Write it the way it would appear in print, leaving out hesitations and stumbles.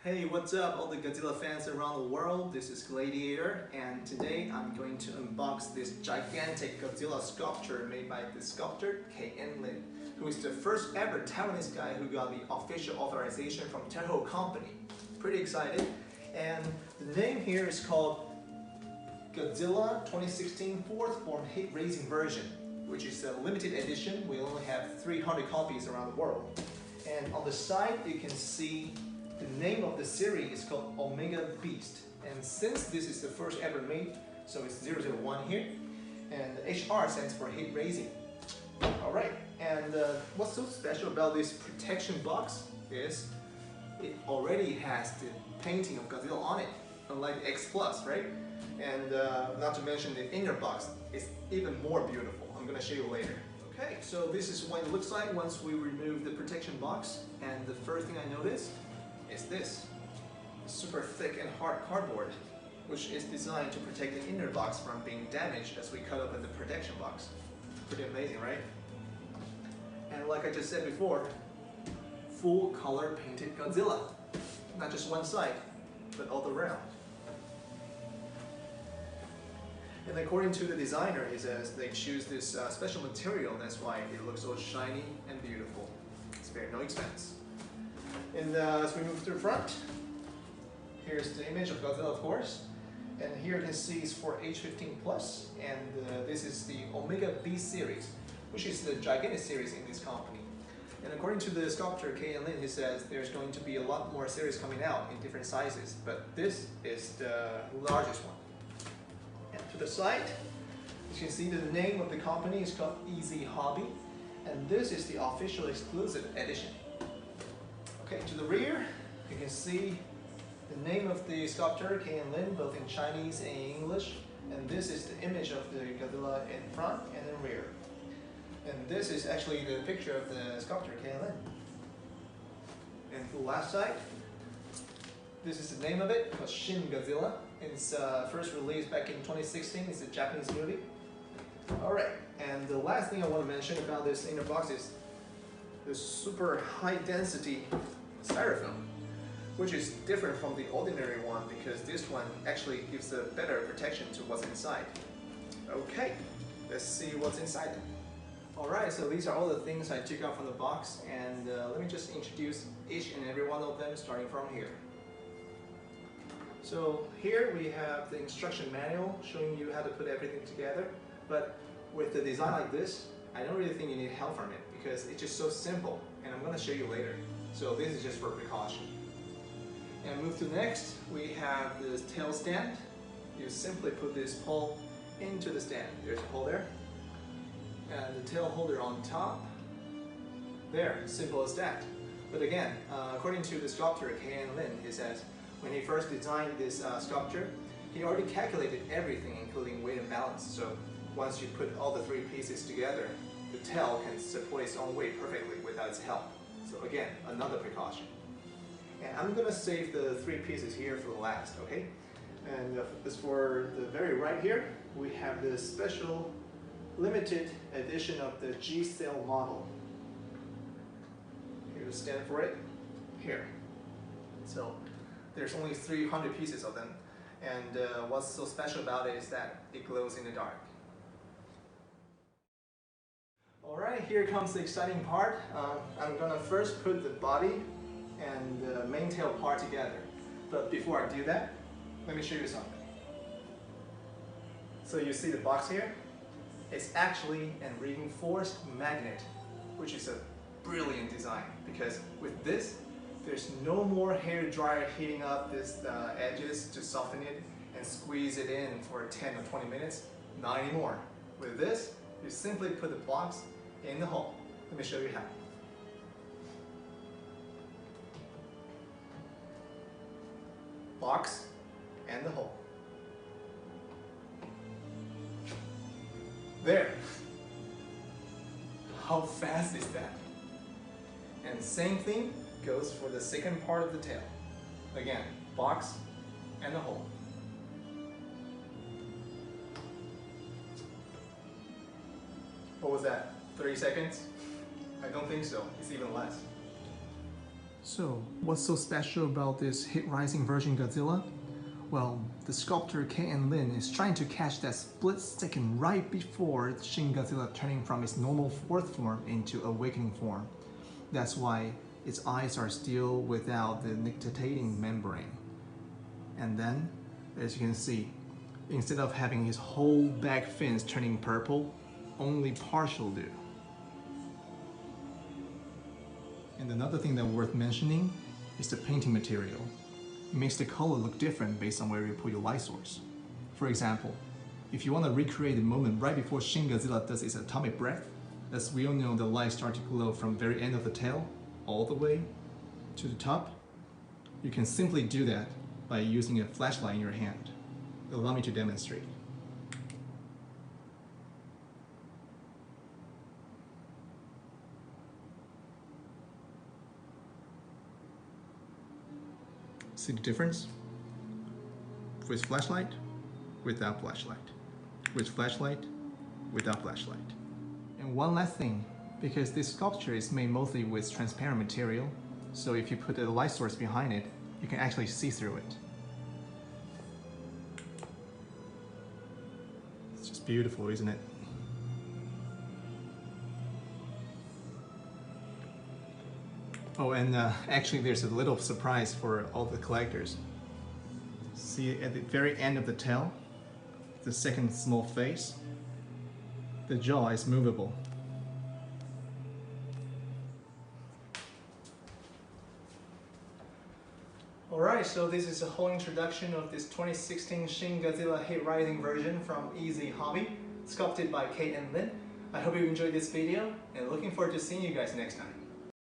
Hey, what's up all the Godzilla fans around the world? This is Gladiator, and today I'm going to unbox this gigantic Godzilla sculpture made by the sculptor Lin, who is the first ever Taiwanese guy who got the official authorization from Toho company. Pretty excited. And the name here is called Godzilla 2016 4th Form Hit Raising version, which is a limited edition. We only have 300 copies around the world. And on the side you can see the name of the series is called Omega Beast, and since this is the first ever made, so it's 001 here, and HR stands for Hit Raising. Alright, and what's so special about this protection box is it already has the painting of Godzilla on it, unlike the X Plus, right? And not to mention the inner box is even more beautiful. I'm gonna show you later. Okay, so this is what it looks like once we remove the protection box, and the first thing I noticed is this super thick and hard cardboard, which is designed to protect the inner box from being damaged as we cut open the protection box. Pretty amazing, right? And like I just said before, full color painted Godzilla. Not just one side, but all around. And according to the designer, he says they choose this special material, that's why it looks so shiny and beautiful. It's very no expense. And as we move to the front, here's the image of Godzilla, of course. And here you can see it's for age 15 plus, and this is the Omega B series, which is the gigantic series in this company. And according to the sculptor Lin, he says there's going to be a lot more series coming out in different sizes, but this is the largest one. And to the side, you can see the name of the company is called Ezhobi, and this is the official exclusive edition. Okay, to the rear, you can see the name of the sculptor, Lin, both in Chinese and English. And this is the image of the Godzilla in front and in rear. And this is actually the picture of the sculptor, Lin. And for the last side, this is the name of it, called Shin Godzilla. It's first released back in 2016. It's a Japanese movie. Alright, and the last thing I want to mention about this inner box is the super high density styrofoam, which is different from the ordinary one because this one actually gives a better protection to what's inside. Okay, let's see what's inside. Alright, so these are all the things I took out from the box, and let me just introduce each and every one of them starting from here. So here we have the instruction manual showing you how to put everything together, but with the design like this, I don't really think you need help from it because it's just so simple, and I'm going to show you later. So this is just for precaution. And move to next, we have this tail stand. You simply put this pole into the stand. There's a hole there. And the tail holder on top. There, simple as that. But again, according to the sculptor Lin, he says when he first designed this sculpture, he already calculated everything, including weight and balance. So once you put all the three pieces together, the tail can support its own weight perfectly without its help. So again, another precaution. And I'm gonna save the three pieces here for the last, okay? And as for the very right here, we have the special limited edition of the G-Cell model. Here's the stand for it, here. So there's only 300 pieces of them. And what's so special about it is that it glows in the dark. Alright, here comes the exciting part. I'm gonna first put the body and the main tail part together. But before I do that, let me show you something. So you see the box here? It's actually a reinforced magnet, which is a brilliant design because with this, there's no more hair dryer heating up these edges to soften it and squeeze it in for 10 or 20 minutes. Not anymore. With this, you simply put the box in the hole. Let me show you how. Box and the hole. There. How fast is that? And same thing goes for the second part of the tail. Again, box and the hole. What was that? 30 seconds? I don't think so. It's even less. So, what's so special about this hit-rising version Godzilla? Well, the sculptor Lin is trying to catch that split second right before Shin Godzilla turning from its normal fourth form into awakening form. That's why its eyes are still without the nictitating membrane. And then, as you can see, instead of having his whole back fins turning purple, only partial do. And another thing that's worth mentioning is the painting material. It makes the color look different based on where you put your light source. For example, if you want to recreate the moment right before Shin Godzilla does its atomic breath, as we all know the light starts to glow from the very end of the tail all the way to the top, you can simply do that by using a flashlight in your hand. Allow me to demonstrate. See the difference? With flashlight, without flashlight. With flashlight, without flashlight. And one last thing, because this sculpture is made mostly with transparent material, so if you put a light source behind it, you can actually see through it. It's just beautiful, isn't it? Oh, and actually there's a little surprise for all the collectors. See at the very end of the tail, the second small face, the jaw is movable. Alright, so this is a whole introduction of this 2016 Shin Godzilla hit-rising version from Ezhobi, sculpted by Lin. I hope you enjoyed this video, and looking forward to seeing you guys next time.